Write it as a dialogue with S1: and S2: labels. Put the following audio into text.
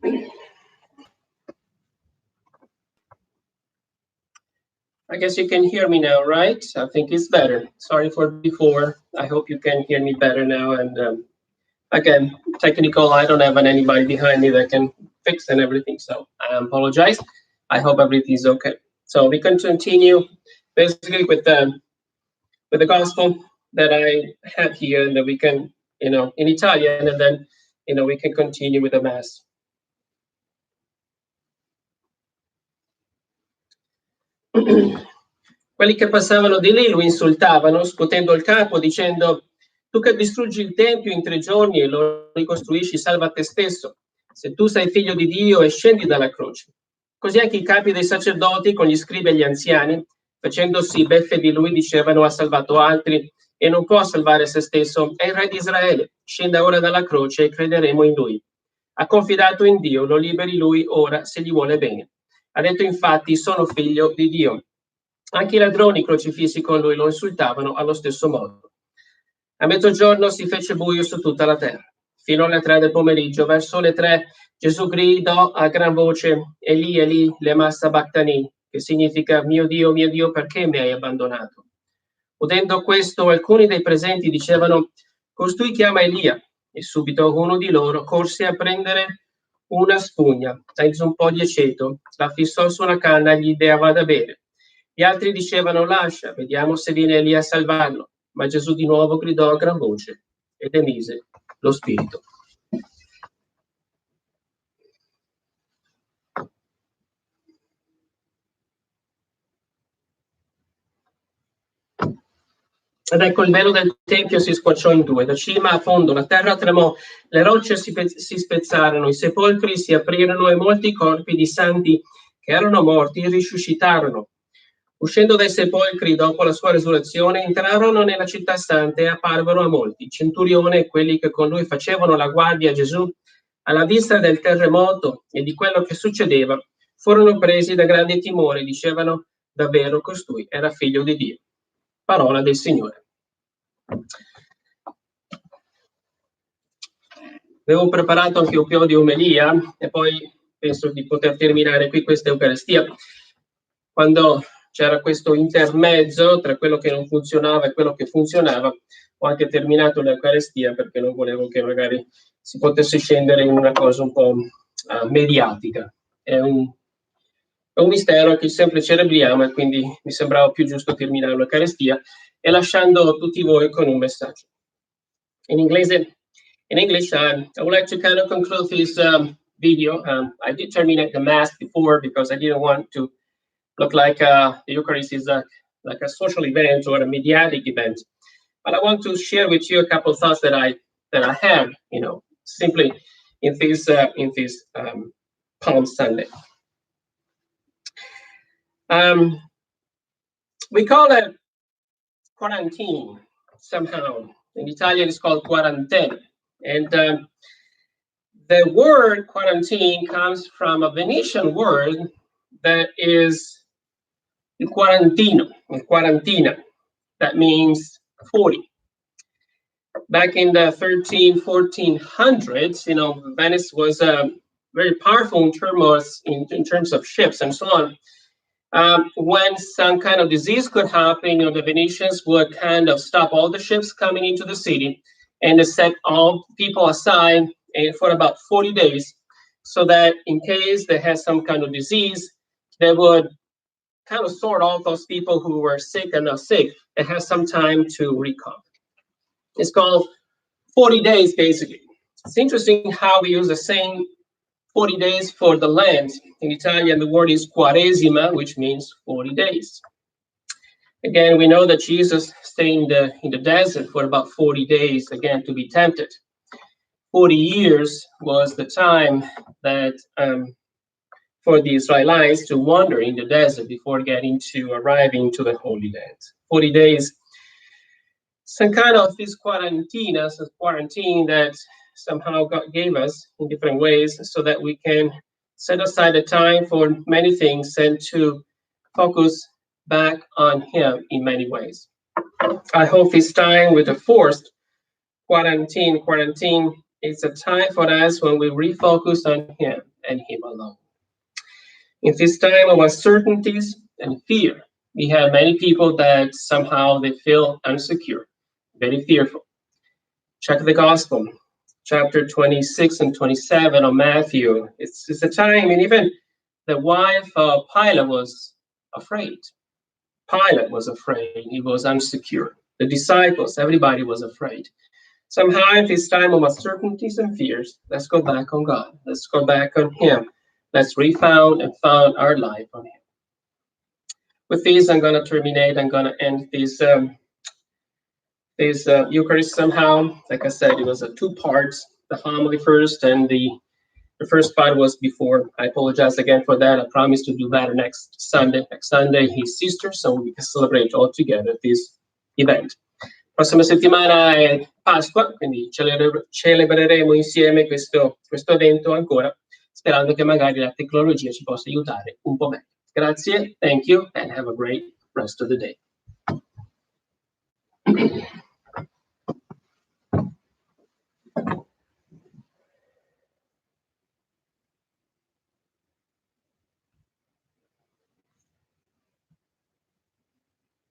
S1: I guess you can hear me now, right? I think it's better. Sorry for before. I hope you can hear me better now. And again, technical, I don't have anybody behind me that can fix and everything. So I apologize. I hope everything's okay. So we can continue basically with the gospel that I have here, and that we can, in Italian, and then, we can continue with the mass. Quelli che passavano di lì lo insultavano, scuotendo il capo, dicendo: tu che distruggi il tempio in 3 giorni e lo ricostruisci, salva te stesso. Se tu sei figlio di Dio e scendi dalla croce. Così anche i capi dei sacerdoti con gli scribi e gli anziani, facendosi beffe di lui, dicevano: ha salvato altri e non può salvare se stesso. È il re di Israele, scenda ora dalla croce e crederemo in lui. Ha confidato in Dio, lo liberi lui ora se gli vuole bene. Ha detto infatti: sono figlio di Dio. Anche i ladroni crocifissi con lui lo insultavano allo stesso modo. A mezzogiorno si fece buio su tutta la terra. Fino alle 3 del pomeriggio, verso le 3, Gesù gridò a gran voce: Eli, Eli, lema sabachthani, che significa: mio Dio, perché mi hai abbandonato? Udendo questo, alcuni dei presenti dicevano: costui chiama Elia. E subito uno di loro corse a prendere una spugna, senza un po' di aceto, la fissò su una canna e gli dava da bere. Gli altri dicevano: lascia, vediamo se viene Elia a salvarlo. Ma Gesù di nuovo gridò a gran voce e demise lo spirito. Ed ecco, il velo del tempio si squarciò in 2, da cima a fondo la terra tremò, le rocce si spezzarono, i sepolcri si aprirono e molti corpi di santi che erano morti risuscitarono. Uscendo dai sepolcri dopo la sua resurrezione, entrarono nella città santa e apparvero a molti. Il centurione e quelli che con lui facevano la guardia a Gesù, alla vista del terremoto e di quello che succedeva, furono presi da grande timore, dicevano: davvero costui era figlio di Dio. Parola del Signore. Avevo preparato anche un po' di omelia e poi penso di poter terminare qui questa Eucaristia. Quando c'era questo intermezzo tra quello che non funzionava e quello che funzionava, ho anche terminato l'Eucaristia perché non volevo che magari si potesse scendere in una cosa un po' mediatica. È un mistero che sempre celebriamo e quindi mi sembrava più giusto terminare l'Eucaristia e lasciando tutti voi con un messaggio. In English, I would like to kind of conclude this video. I did terminate the Mass before because I didn't want to look like the Eucharist is like a social event or a mediatic event. But I want to share with you a couple of thoughts that I have, simply in this Palm Sunday. We call it quarantine somehow. In Italian, it's called quarantena. And the word quarantine comes from a Venetian word that is quarantino, quarantina. That means 40. Back in the 1400s, Venice was very powerful in terms of ships and so on. When some kind of disease could happen, the Venetians would kind of stop all the ships coming into the city and they set all people aside for about 40 days so that in case they had some kind of disease, they would kind of sort all those people who were sick and not sick and have some time to recover. It's called 40 days, basically. It's interesting how we use the same 40 days for the Lent. In Italian, the word is Quaresima, which means 40 days. Again, we know that Jesus stayed in the desert for about 40 days, again, to be tempted. 40 years was the time that for the Israelites to wander in the desert before arriving to the Holy Land. 40 days, some kind of this quarantine that somehow God gave us in different ways so that we can set aside the time for many things and to focus back on Him in many ways. I hope this time with the forced quarantine is a time for us when we refocus on Him and Him alone. In this time of uncertainties and fear, we have many people that somehow they feel insecure, very fearful. Check the Gospel, chapter 26 and 27 of Matthew. It's a time, and even the wife of Pilate was afraid. Pilate was afraid. He was insecure. The disciples, everybody was afraid. Somehow, in this time of uncertainties and fears, let's go back on God. Let's go back on Him. Let's refound and found our life on Him. With this, I'm going to terminate. I'm going to end this Eucharist somehow. Like I said, it was a two parts. The homily first, and the first part was before. I apologize again for that. I promise to do better next Sunday. Next Sunday, his sister, so we can celebrate all together this event. Prossima settimana è Pasqua, quindi celebreremo insieme questo evento ancora, sperando che magari la tecnologia ci possa aiutare un po' meglio. Grazie, thank you, and have a great rest of the day.